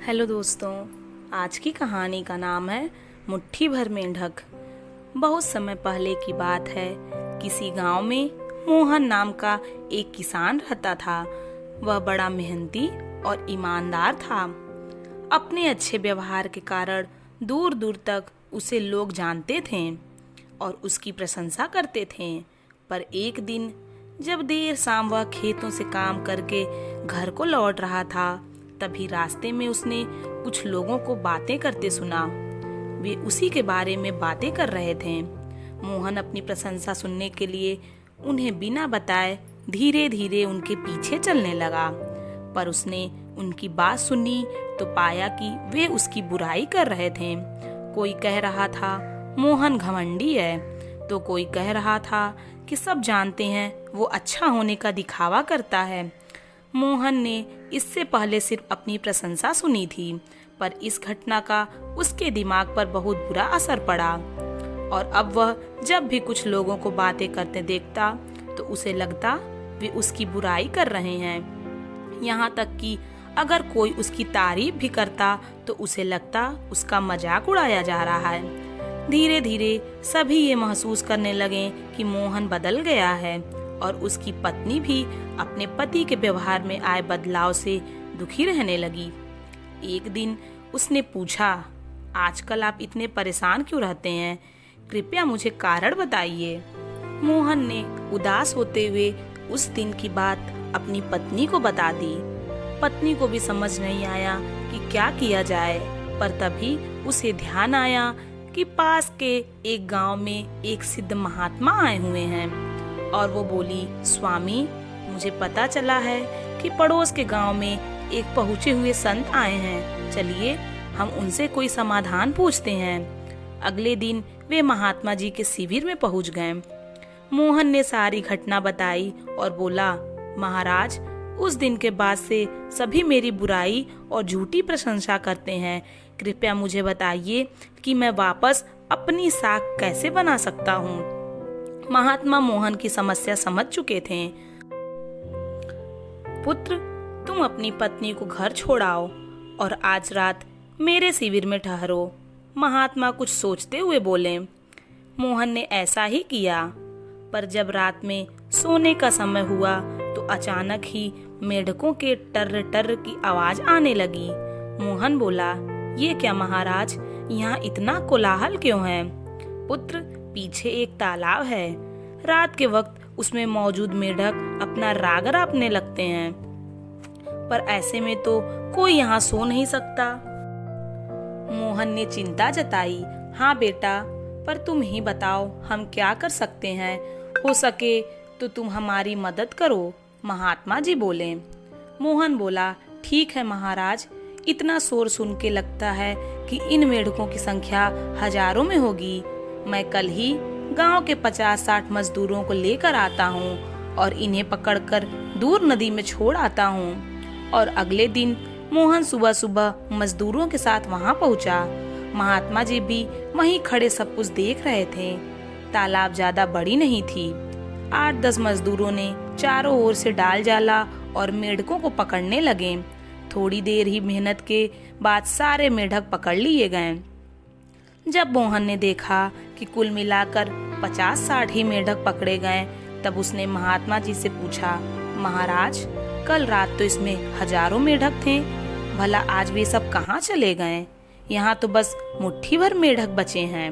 Hello दोस्तों, आज की कहानी का नाम है मुट्ठी भर मेंढक। बहुत समय पहले की बात है। किसी गांव में मोहन नाम का एक किसान रहता था। वह बड़ा मेहनती और ईमानदार था। अपने अच्छे व्यवहार के कारण दूर दूर तक उसे लोग जानते थे और उसकी प्रशंसा करते थे। पर एक दिन जब देर शाम वह खेतों से काम करके घर को लौट रहा था, तभी रास्ते में उसने कुछ लोगों को बातें करते सुना। वे उसी के बारे में बातें कर रहे थे। मोहन अपनी प्रशंसा सुनने के लिए उन्हें बिना बताए धीरे धीरे उनके पीछे चलने लगा। पर उसने उनकी बात सुनी तो पाया कि वे उसकी बुराई कर रहे थे। कोई कह रहा था मोहन घमंडी है, तो कोई कह रहा था कि सब जानते हैं वो अच्छा होने का दिखावा करता है। मोहन ने इससे पहले सिर्फ अपनी प्रशंसा सुनी थी, पर इस घटना का उसके दिमाग पर बहुत बुरा असर पड़ा और अब वह जब भी कुछ लोगों को बातें करते देखता तो उसे लगता वे उसकी बुराई कर रहे हैं। यहाँ तक कि अगर कोई उसकी तारीफ भी करता तो उसे लगता उसका मजाक उड़ाया जा रहा है। धीरे धीरे सभी ये महसूस करने लगे कि मोहन बदल गया है और उसकी पत्नी भी अपने पति के व्यवहार में आए बदलाव से दुखी रहने लगी। एक दिन उसने पूछा, आजकल आप इतने परेशान क्यों रहते हैं? कृपया मुझे कारण बताइए। मोहन ने उदास होते हुए उस दिन की बात अपनी पत्नी को बता दी। पत्नी को भी समझ नहीं आया कि क्या किया जाए, पर तभी उसे ध्यान आया कि पास के एक गांव में एक सिद्ध महात्मा आए हुए हैं और वो बोली, स्वामी, मुझे पता चला है कि पड़ोस के गांव में एक पहुंचे हुए संत आए हैं। चलिए हम उनसे कोई समाधान पूछते हैं। अगले दिन वे महात्मा जी के शिविर में पहुंच गए। मोहन ने सारी घटना बताई और बोला, महाराज, उस दिन के बाद से सभी मेरी बुराई और झूठी प्रशंसा करते हैं। कृपया मुझे बताइए कि मैं वापस अपनी साख कैसे बना सकता हूँ। महात्मा मोहन की समस्या समझ चुके थे। पुत्र, तुम अपनी पत्नी को घर छोड़ाओ और आज रात मेरे शिविर में ठहरो। महात्मा कुछ सोचते हुए बोले। मोहन ने ऐसा ही किया, पर जब रात में सोने का समय हुआ तो अचानक ही मेढकों के टर्र टर्र की आवाज आने लगी। मोहन बोला, ये क्या महाराज, यहाँ इतना कोलाहल क्यों है? पुत्र, पीछे एक तालाब है। रात के वक्त उसमें मौजूद मेढक अपना राग रापने लगते हैं, पर ऐसे में तो कोई यहाँ सो नहीं सकता। मोहन ने चिंता जताई। हाँ बेटा, पर तुम ही बताओ हम क्या कर सकते हैं? हो सके तो तुम हमारी मदद करो, महात्मा जी बोले। मोहन बोला, ठीक है महाराज, इतना शोर सुन के लगता है कि इन मेढकों की संख्या हजारों में होगी। मैं कल ही गांव के 50-60 मजदूरों को लेकर आता हूँ और इन्हें पकड़कर दूर नदी में छोड़ आता हूँ। और अगले दिन मोहन सुबह सुबह मजदूरों के साथ वहां पहुंचा। महात्मा जी भी वहीं खड़े सब कुछ देख रहे थे। तालाब ज्यादा बड़ी नहीं थी। 8-10 मजदूरों ने चारों ओर से डाल जाला और मेढकों को पकड़ने लगे। थोड़ी देर ही मेहनत के बाद सारे मेढक पकड़ लिए गए। जब मोहन ने देखा कि कुल मिलाकर 50-60 ही मेढक पकड़े गए, तब उसने महात्मा जी से पूछा, महाराज, कल रात तो इसमें हजारों मेढक थे, भला आज वे सब कहाँ चले गए? यहाँ तो बस मुट्ठी भर मेढक बचे हैं।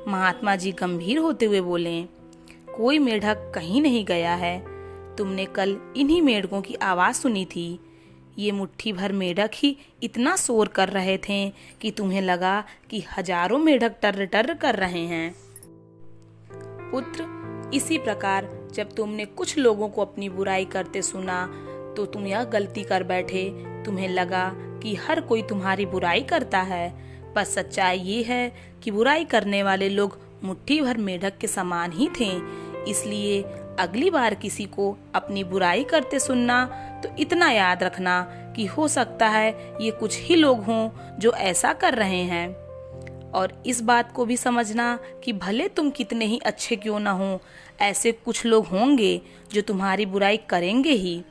महात्मा जी गंभीर होते हुए बोले, कोई मेढक कहीं नहीं गया है। तुमने कल इन्हीं मेढकों की आवाज सुनी थी। ये मुट्ठी भर मेढक ही इतना शोर कर रहे थे कि तुम्हें लगा कि हजारों मेढक टर्र टर्र कर रहे हैं। पुत्र, इसी प्रकार जब तुमने कुछ लोगों को अपनी बुराई करते सुना तो तुम यह गलती कर बैठे। तुम्हें लगा कि हर कोई तुम्हारी बुराई करता है, पर सच्चाई ये है कि बुराई करने वाले लोग मुट्ठी भर मेढक के समान ही थे। इसलिए अगली बार किसी को अपनी बुराई करते सुनना तो इतना याद रखना कि हो सकता है ये कुछ ही लोग हों जो ऐसा कर रहे हैं। और इस बात को भी समझना कि भले तुम कितने ही अच्छे क्यों ना हो, ऐसे कुछ लोग होंगे जो तुम्हारी बुराई करेंगे ही।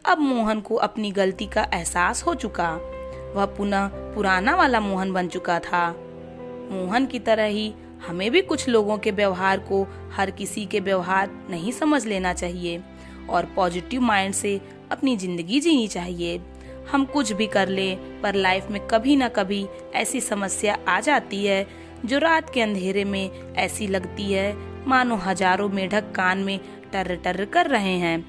अब मोहन को अपनी गलती का एहसास हो चुका। वह पुनः पुराना वाला मोहन बन चुका था। मोहन की तरह ही हमें भी कुछ लोगों के व्यवहार को हर किसी के व्यवहार नहीं समझ लेना चाहिए और पॉजिटिव माइंड से अपनी जिंदगी जीनी चाहिए। हम कुछ भी कर ले पर लाइफ में कभी ना कभी ऐसी समस्या आ जाती है जो रात के अंधेरे में ऐसी लगती है मानो हजारों मेढक कान में टर्र टर्र कर रहे हैं।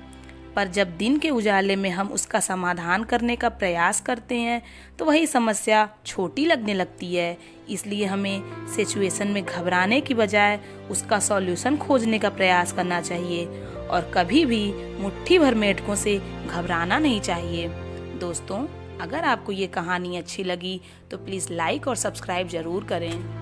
पर जब दिन के उजाले में हम उसका समाधान करने का प्रयास करते हैं तो वही समस्या छोटी लगने लगती है। इसलिए हमें सिचुएशन में घबराने की बजाय उसका सॉल्यूशन खोजने का प्रयास करना चाहिए और कभी भी मुट्ठी भर मेढकों से घबराना नहीं चाहिए। दोस्तों, अगर आपको ये कहानी अच्छी लगी तो प्लीज़ लाइक और सब्सक्राइब ज़रूर करें।